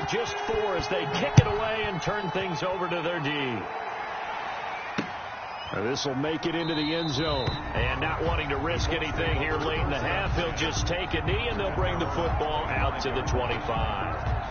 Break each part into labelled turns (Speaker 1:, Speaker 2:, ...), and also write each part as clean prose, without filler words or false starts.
Speaker 1: just 4 as they kick it away and turn things over to their D. This will make it into the end zone. And not wanting to risk anything here late in the half, he'll just take a knee, and they'll bring the football out to the 25.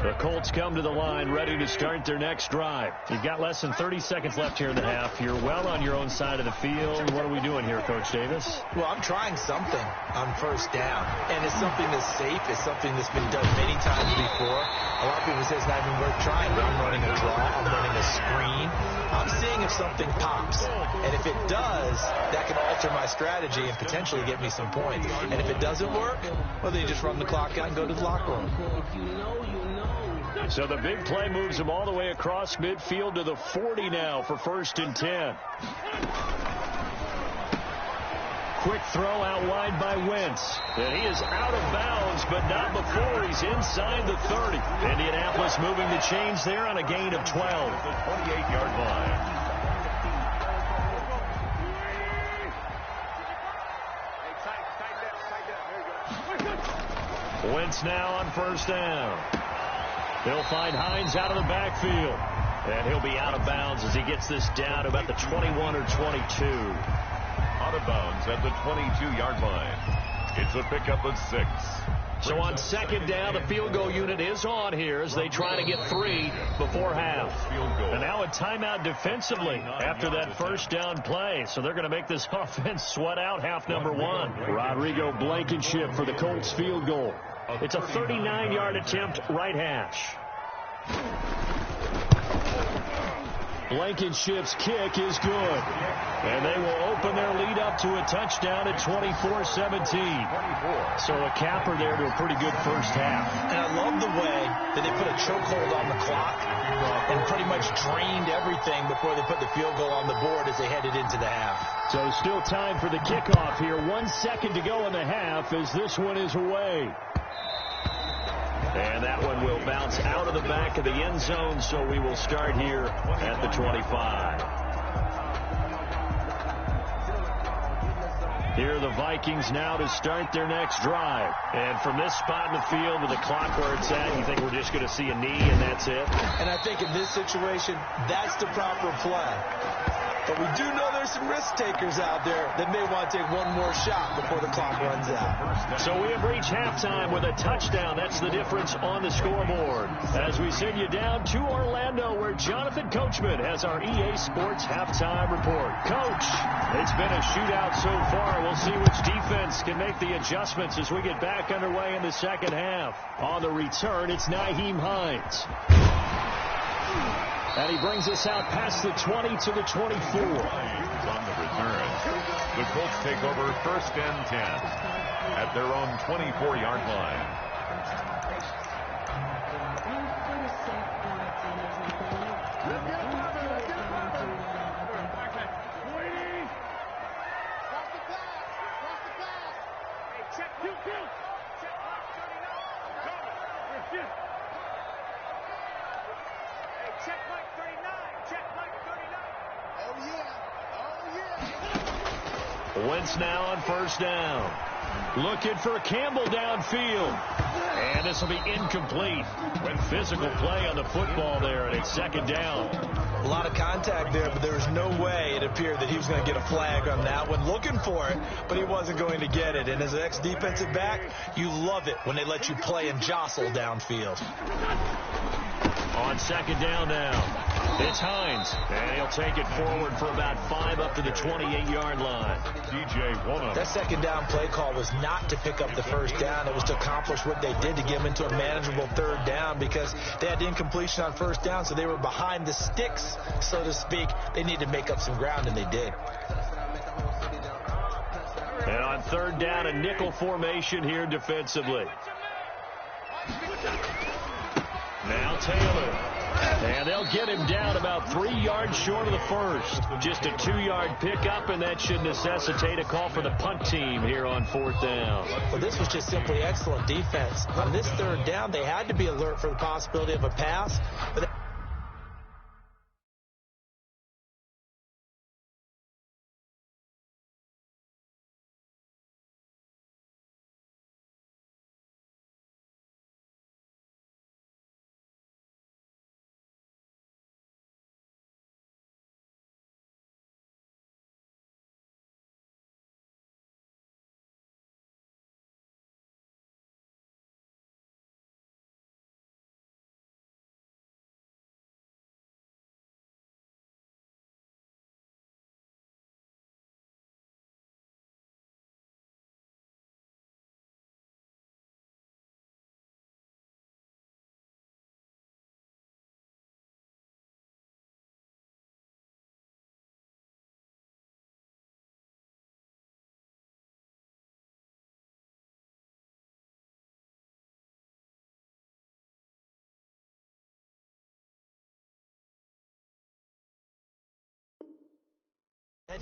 Speaker 1: The Colts come to the line, ready to start their next drive. You've got less than 30 seconds left here in the half. You're well on your own side of the field. What are we doing here, Coach Davis?
Speaker 2: Well, I'm trying something on first down, and it's something that's safe. It's something that's been done many times before. A lot of people say it's not even worth trying, but I'm running a draw. I'm running a screen. I'm seeing if something pops, and if it does, that can alter my strategy and potentially get me some points. And if it doesn't work, well, then you just run the clock out and go to the locker room.
Speaker 1: So the big play moves him all the way across midfield to the 40 now for 1st and 10. Quick throw out wide by Wentz. And he is out of bounds, but not before he's inside the 30. Indianapolis moving the chains there on a gain of 12.
Speaker 3: The 28-yard line.
Speaker 1: Wentz now on first down. They'll find Hines out of the backfield. And he'll be out of bounds as he gets this down to about the 21 or 22.
Speaker 3: Out of bounds at the 22-yard line. It's a pickup of 6.
Speaker 1: So on second down, the field goal unit is on here as they try to get 3 before half. And now a timeout defensively after that first down play. So they're going to make this offense sweat out half number 1. Rodrigo Blankenship for the Colts field goal. It's a 39-yard attempt, right hash. Blankenship's kick is good. And they will open their lead up to a touchdown at 24-17. So a capper there to a pretty good first half.
Speaker 2: And I love the way that they put a chokehold on the clock and pretty much drained everything before they put the field goal on the board as they headed into the half.
Speaker 1: So still time for the kickoff here. 1 second to go in the half as this one is away. And that one will bounce out of the back of the end zone, so we will start here at the 25. Here are the Vikings now to start their next drive. And from this spot in the field with the clock where it's at, you think we're just going to see a knee and that's it?
Speaker 2: And I think in this situation, that's the proper play. But we do know there's some risk takers out there that may want to take one more shot before the clock runs out.
Speaker 1: So we have reached halftime with a touchdown. That's the difference on the scoreboard. As we send you down to Orlando, where Jonathan Coachman has our EA Sports halftime report. Coach, it's been a shootout so far. We'll see which defense can make the adjustments as we get back underway in the second half. On the return, it's Nyheim Hines. And he brings us out past the 20 to the 24.
Speaker 3: On the return, the Colts take over 1st and 10 at their own 24-yard line.
Speaker 1: Wentz now on first down. Looking for Campbell downfield. And this will be incomplete. With physical play on the football there, and it's second down.
Speaker 2: A lot of contact there, but there was no way it appeared that he was going to get a flag on that one. Looking for it, but he wasn't going to get it. And as an ex-defensive back, you love it when they let you play and jostle downfield.
Speaker 1: On second down now, it's Hines. And he'll take it forward for about 5 up to the 28-yard line.
Speaker 3: DJ Warner.
Speaker 2: That second down play call was not to pick up the first down. It was to accomplish what they did to get them into a manageable third down because they had incompletion on first down, so they were behind the sticks, so to speak. They needed to make up some ground, and they did.
Speaker 1: And on third down, a nickel formation here defensively. Now Taylor And they'll get him down about 3 yards short of the first. Just a 2-yard pickup, and that should necessitate a call for the punt team here on 4th down.
Speaker 2: Well, this was just simply excellent defense. On this 3rd down, they had to be alert for the possibility of a pass. But that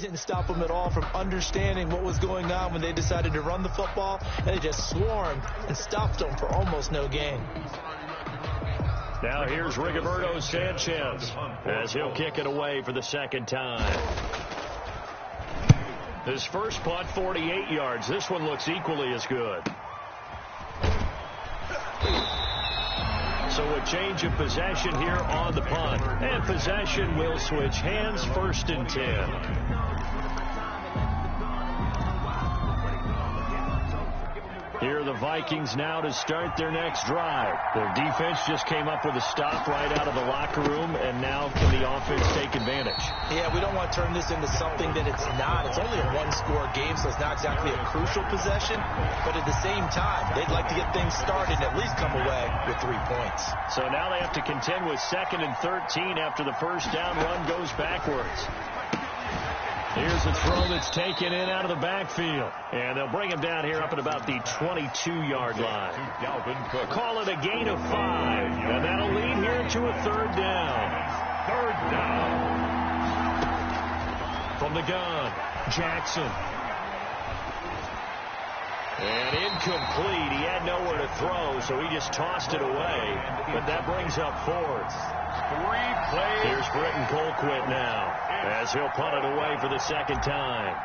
Speaker 2: didn't stop them at all from understanding what was going on when they decided to run the football, and they just swarmed and stopped them for almost no gain.
Speaker 1: Now here's Rigoberto Sanchez as he'll kick it away for the 2nd time. His first punt, 48 yards. This one looks equally as good. So a change of possession here on the punt. And possession will switch hands, 1st and 10. Here are the Vikings now to start their next drive. Their defense just came up with a stop right out of the locker room, and now can the offense take advantage?
Speaker 2: Yeah, we don't want to turn this into something that it's not. It's only a 1-score game, so it's not exactly a crucial possession. But at the same time, they'd like to get things started and at least come away with 3 points.
Speaker 1: So now they have to contend with 2nd and 13 after the first down run goes backwards. Here's a throw that's taken in out of the backfield. And they'll bring him down here up at about the 22-yard line. Call it a gain of 5. And that'll lead here to a 3rd down. 3rd down. From the gun, Jackson. And incomplete. He had nowhere to throw, so he just tossed it away. But that brings up 4th. Here's Britton Colquitt now as he'll punt it away for the 2nd time.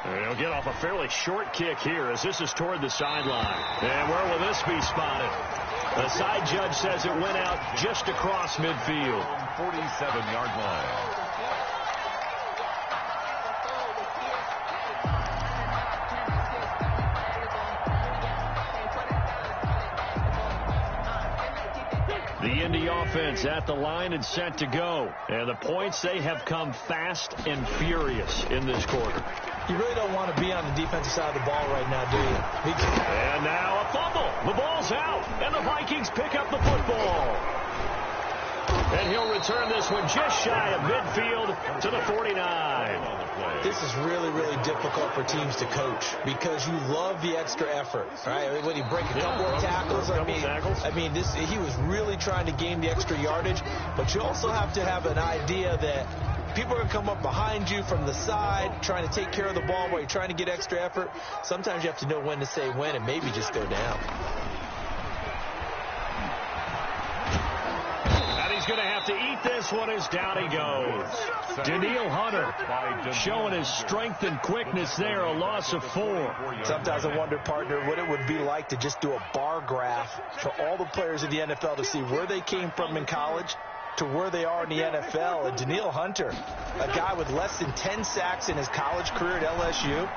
Speaker 1: And he'll get off a fairly short kick here as this is toward the sideline. And where will this be spotted? The side judge says it went out just across midfield.
Speaker 3: 47-yard line.
Speaker 1: The Indy offense at the line and set to go. And the points, they have come fast and furious in this quarter.
Speaker 2: You really don't want to be on the defensive side of the ball right now, do you?
Speaker 1: And now a fumble. The ball's out, and the Vikings pick up the football. And he'll return this one just shy of midfield to the 49.
Speaker 2: This is really, really difficult for teams to coach because you love the extra effort, right? When you break a couple of tackles, he was really trying to gain the extra yardage, but you also have to have an idea that people are going to come up behind you from the side trying to take care of the ball while you're trying to get extra effort. Sometimes you have to know when to say when and maybe just go down.
Speaker 1: Going to have to eat this one as down he goes. Danielle Hunter showing his strength and quickness there, a loss of 4.
Speaker 2: Sometimes I wonder, partner, what it would be like to just do a bar graph for all the players in the NFL to see where they came from in college to where they are in the NFL. And Danielle Hunter, a guy with less than 10 sacks in his college career at LSU,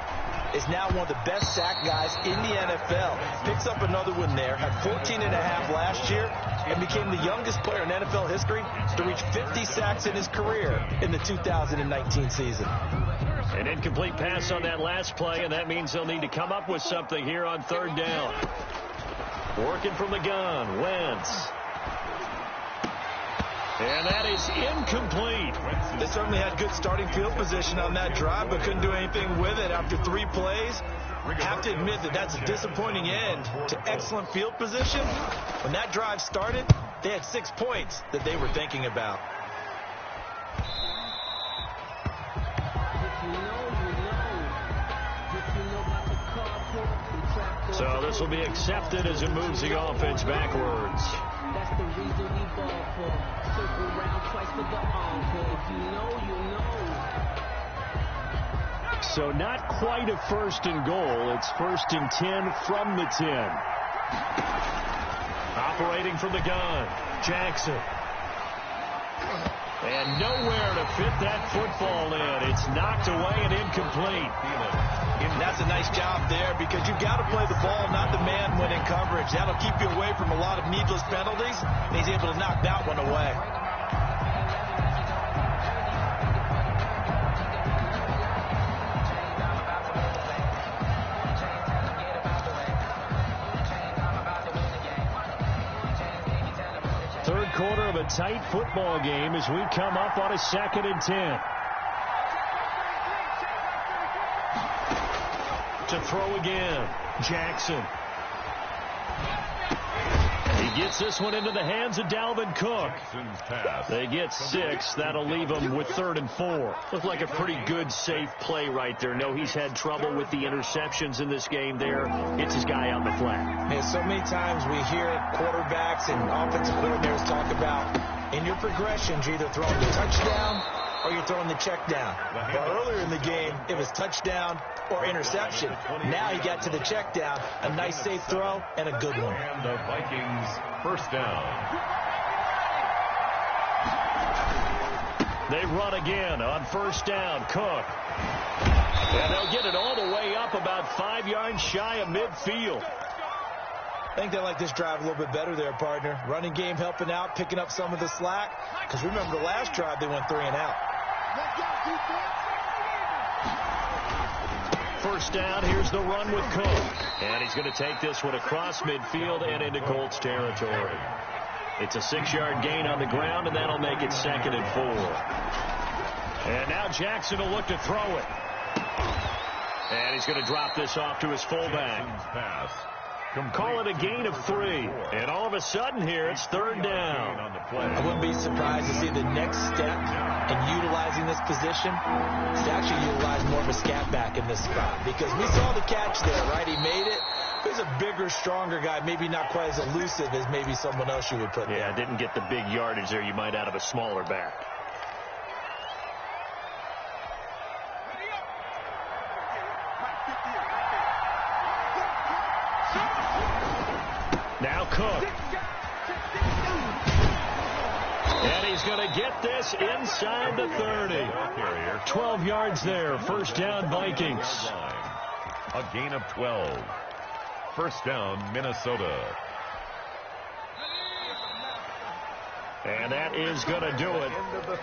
Speaker 2: is now one of the best sack guys in the NFL. Picks up another one there, had 14.5 last year, and became the youngest player in NFL history to reach 50 sacks in his career in the 2019 season.
Speaker 1: An incomplete pass on that last play, and that means they'll need to come up with something here on 3rd down. Working from the gun, Wentz. And that is incomplete.
Speaker 2: They certainly had good starting field position on that drive, but couldn't do anything with it after 3 plays. Have to admit that that's a disappointing end to excellent field position. When that drive started, they had 6 points that they were thinking about.
Speaker 1: So this will be accepted as it moves the offense backwards.
Speaker 4: That's the reason we ball for. Circle round twice for the encore. You know.
Speaker 1: So not quite a 1st and goal. It's 1st and 10 from the 10. Operating from the gun, Jackson. And nowhere to fit that football in. It's knocked away and incomplete.
Speaker 2: And that's a nice job there because you've got to play the ball, not the man when in coverage. That'll keep you away from a lot of needless penalties. And he's able to knock that one away.
Speaker 1: Third quarter of a tight football game as we come up on a 2nd and 10. To throw again, Jackson. He gets this one into the hands of Dalvin Cook. They get 6. That'll leave them with 3rd and 4. Looked like a pretty good, safe play right there. No, he's had trouble with the interceptions in this game there. Hits his guy out in the flat.
Speaker 2: Man, so many times we hear quarterbacks and offensive coordinators talk about in your progressions, you're either throwing the touchdown or you're throwing the check down. Well, earlier in the game, it was touchdown or interception. Now he got to the check down. A nice safe throw and a good one.
Speaker 3: And the Vikings 1st down.
Speaker 1: They run again on 1st down. Cook. And they'll get it all the way up about 5 yards shy of midfield.
Speaker 2: I think they like this drive a little bit better there, partner. Running game helping out, picking up some of the slack. Because remember the last drive, they went 3 and out.
Speaker 1: 1st down, here's the run with Cook. And he's going to take this one across midfield and into Colts territory. It's a 6-yard gain on the ground, and that'll make it 2nd and 4. And now Jackson will look to throw it. And he's going to drop this off to his fullback. Call it a gain of 3. And all of a sudden here, it's 3rd down.
Speaker 2: I wouldn't be surprised to see the next step in utilizing this position is to actually utilize more of a scat back in this spot. Because we saw the catch there, right? He made it. He's a bigger, stronger guy, maybe not quite as elusive as maybe someone else you would put there.
Speaker 1: Yeah, didn't get the big yardage there you might out of a smaller back. Now Cook. And he's going to get this inside the 30. 12 yards there. 1st down, Vikings.
Speaker 3: A gain of 12. 1st down, Minnesota.
Speaker 1: And that is going to do it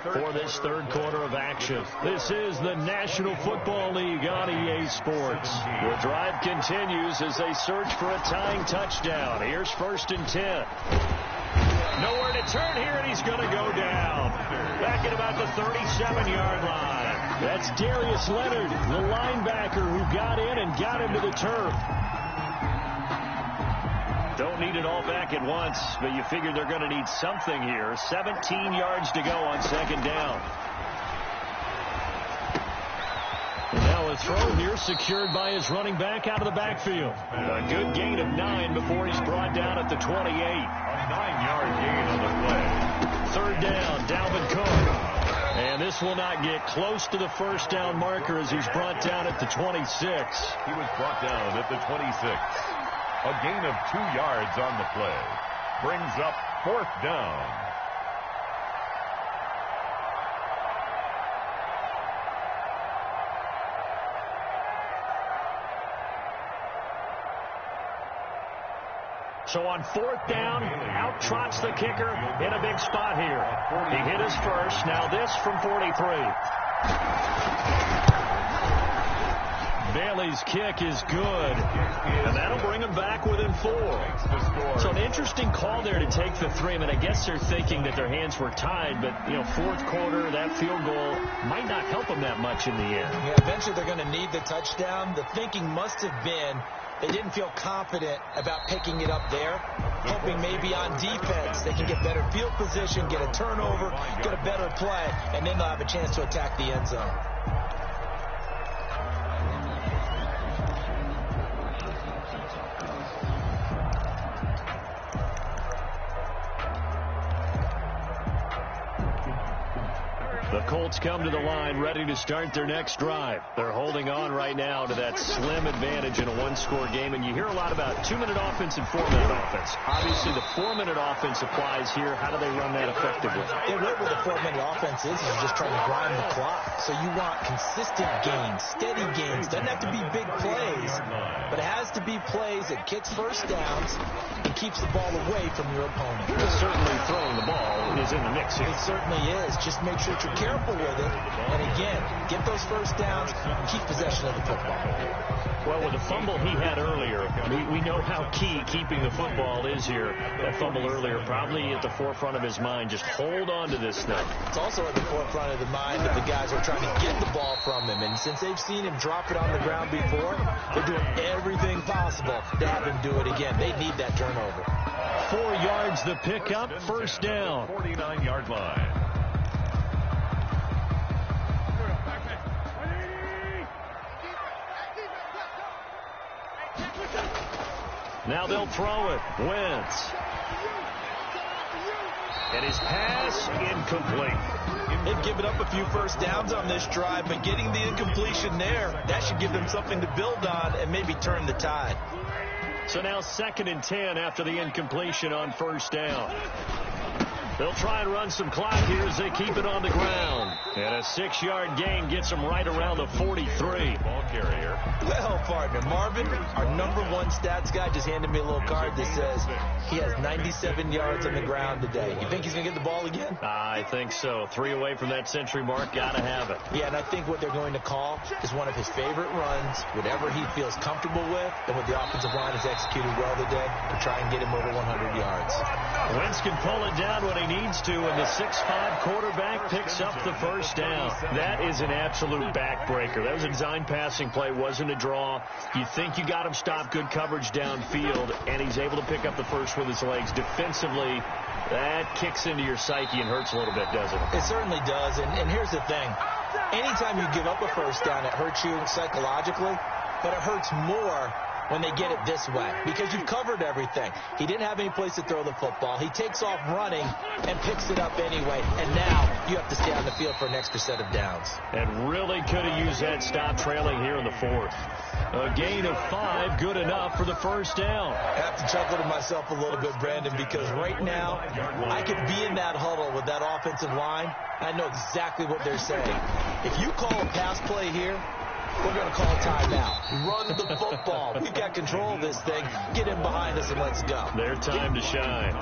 Speaker 1: for this 3rd quarter of action. This is the National Football League on EA Sports. The drive continues as they search for a tying touchdown. Here's 1st and 10. Nowhere to turn here, and he's going to go down. Back at about the 37-yard line. That's Darius Leonard, the linebacker who got in and got into the turf. Don't need it all back at once, but you figure they're going to need something here. 17 yards to go on 2nd down. Now a throw here secured by his running back out of the backfield. A good gain of 9 before he's brought down at the 28.
Speaker 3: A 9-yard gain on the play.
Speaker 1: 3rd down, Dalvin Cook. And this will not get close to the 1st down marker as he's brought down at the 26.
Speaker 3: He was brought down at the 26. A gain of 2 yards on the play. Brings up 4th down.
Speaker 1: So on 4th down, out trots the kicker in a big spot here. He hit his first. Now this from 43. Riley's kick is good, and that'll bring him back within 4. So an interesting call there to take the 3. I mean, I guess they're thinking that their hands were tied, but, you know, fourth quarter, that field goal might not help them that much in the end.
Speaker 2: Yeah, eventually they're going to need the touchdown. The thinking must have been they didn't feel confident about picking it up there, hoping maybe on defense they can get better field position, get a turnover, get a better play, and then they'll have a chance to attack the end zone.
Speaker 1: The Colts come to the line ready to start their next drive. They're holding on right now to that slim advantage in a one-score game, and you hear a lot about 2-minute offense and 4-minute offense. Obviously, the 4-minute offense applies here. How do they run that effectively?
Speaker 2: Yeah, really what the 4-minute offense is just trying to grind the clock. So you want consistent gains, steady gains. Doesn't have to be big plays, but it has to be plays that kicks first downs and keeps the ball away from your opponent.
Speaker 1: Well, certainly throwing the ball is in the mix here.
Speaker 2: It certainly is. Just make sure you're careful with it. And again, get those first downs, keep possession of the football.
Speaker 1: Well, with the fumble he had earlier, we know how key keeping the football is here. That fumble earlier probably at the forefront of his mind. Just hold on to this thing.
Speaker 2: It's also at the forefront of the mind of the guys who are trying to get the ball from him. And since they've seen him drop it on the ground before, they're doing everything possible to have him do it again. They need that turnover.
Speaker 1: 4 yards the pickup, first down.
Speaker 3: 49-yard line.
Speaker 1: Now they'll throw it. Wentz. And his pass incomplete.
Speaker 2: They've given up a few first downs on this drive, but getting the incompletion there, that should give them something to build on and maybe turn the tide.
Speaker 1: So now 2nd and 10 after the incompletion on first down. They'll try and run some clock here as they keep it on the ground. And a 6-yard gain gets them right around the 43.
Speaker 3: Ball carrier.
Speaker 2: Well, partner, Marvin, our #1 stats guy, just handed me a little card that says he has 97 yards on the ground today. You think he's going to get the ball again?
Speaker 1: I think so. 3 away from that century mark. Got to have it.
Speaker 2: Yeah, and I think what they're going to call is one of his favorite runs, whatever he feels comfortable with, and what the offensive line has executed well today, to try and get him over 100 yards.
Speaker 1: Wentz can pull it down when he needs to, and the 6'5" quarterback picks up the first down. That is an absolute backbreaker. That was a design passing play, wasn't a draw. You think you got him stopped, good coverage downfield, and he's able to pick up the first with his legs. Defensively, that kicks into your psyche and hurts a little bit, doesn't it?
Speaker 2: It certainly does, and here's the thing. Anytime you give up a first down, it hurts you psychologically, but it hurts more when they get it this way, because you've covered everything. He didn't have any place to throw the football. He takes off running and picks it up anyway, and now you have to stay on the field for an extra set of downs.
Speaker 1: And really could have used that stop trailing here in the 4th. A gain of 5, good enough for the first down.
Speaker 2: I have to chuckle to myself a little bit, Brandon, because right now I could be in that huddle with that offensive line. I know exactly what they're saying. If you call a pass play here, we're going to call a timeout. Run the football. We've got control of this thing. Get in behind us and let's go.
Speaker 1: Their time to shine.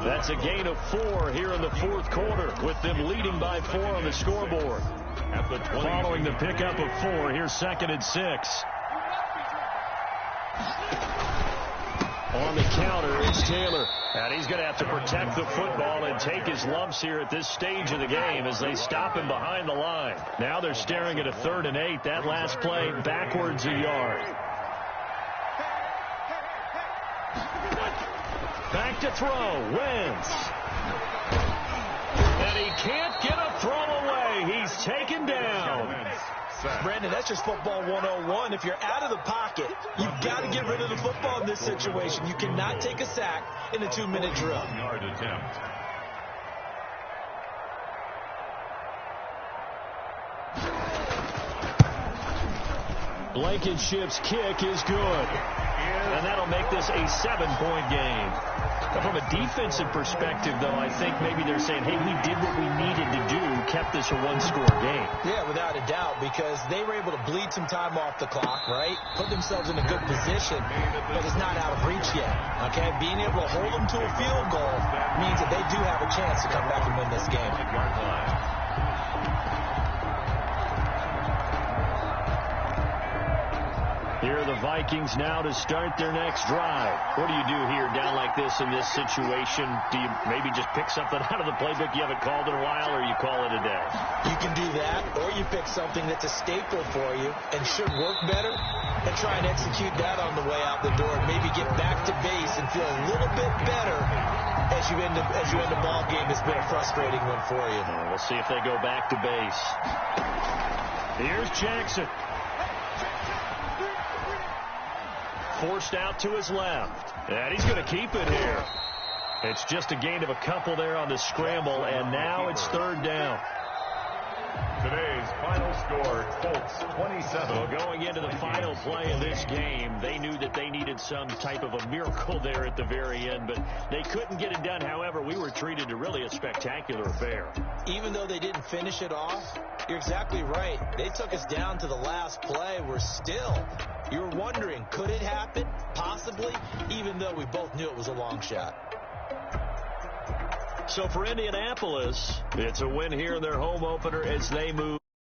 Speaker 1: That's a gain of 4 here in the 4th quarter, with them leading by 4 on the scoreboard. Following the pickup of 4, here's 2nd and 6. On the counter, it's Taylor. And he's going to have to protect the football and take his lumps here at this stage of the game as they stop him behind the line. Now they're staring at a 3rd and 8. That last play, backwards a yard. Back to throw. Wentz. And he can't get a throw away. He's taken down.
Speaker 2: Brandon, that's just football 101. If you're out of the pocket, you've got to get rid of the football in this situation. You cannot take a sack in a 2-minute drill.
Speaker 3: Yard attempt.
Speaker 1: Blankenship's kick is good. And that'll make this a 7-point game. From a defensive perspective, though, I think maybe they're saying, hey, we did what we needed to do, kept this a 1-score game.
Speaker 2: Yeah, without a doubt, because they were able to bleed some time off the clock, right? Put themselves in a good position, but it's not out of reach yet, okay? Being able to hold them to a field goal means that they do have a chance to come back and win this game.
Speaker 1: Here are the Vikings now to start their next drive. What do you do here down like this in this situation? Do you maybe just pick something out of the playbook you haven't called in a while, or you call it a day?
Speaker 2: You can do that, or you pick something that's a staple for you and should work better and try and execute that on the way out the door. Maybe get back to base and feel a little bit better as you end the ball game. It's been a frustrating one for you.
Speaker 1: We'll see if they go back to base. Here's Jackson. Forced out to his left. And he's going to keep it here. It's just a gain of a couple there on the scramble, and now it's third down.
Speaker 3: Today's final score, Colts 27.
Speaker 1: Well, going into the final play of this game, they knew that they needed some type of a miracle there at the very end, but they couldn't get it done. However, we were treated to really a spectacular affair.
Speaker 2: Even though they didn't finish it off, you're exactly right. They took us down to the last play. You were wondering, could it happen? Possibly, even though we both knew it was a long shot.
Speaker 1: So for Indianapolis, it's a win here in their home opener as they move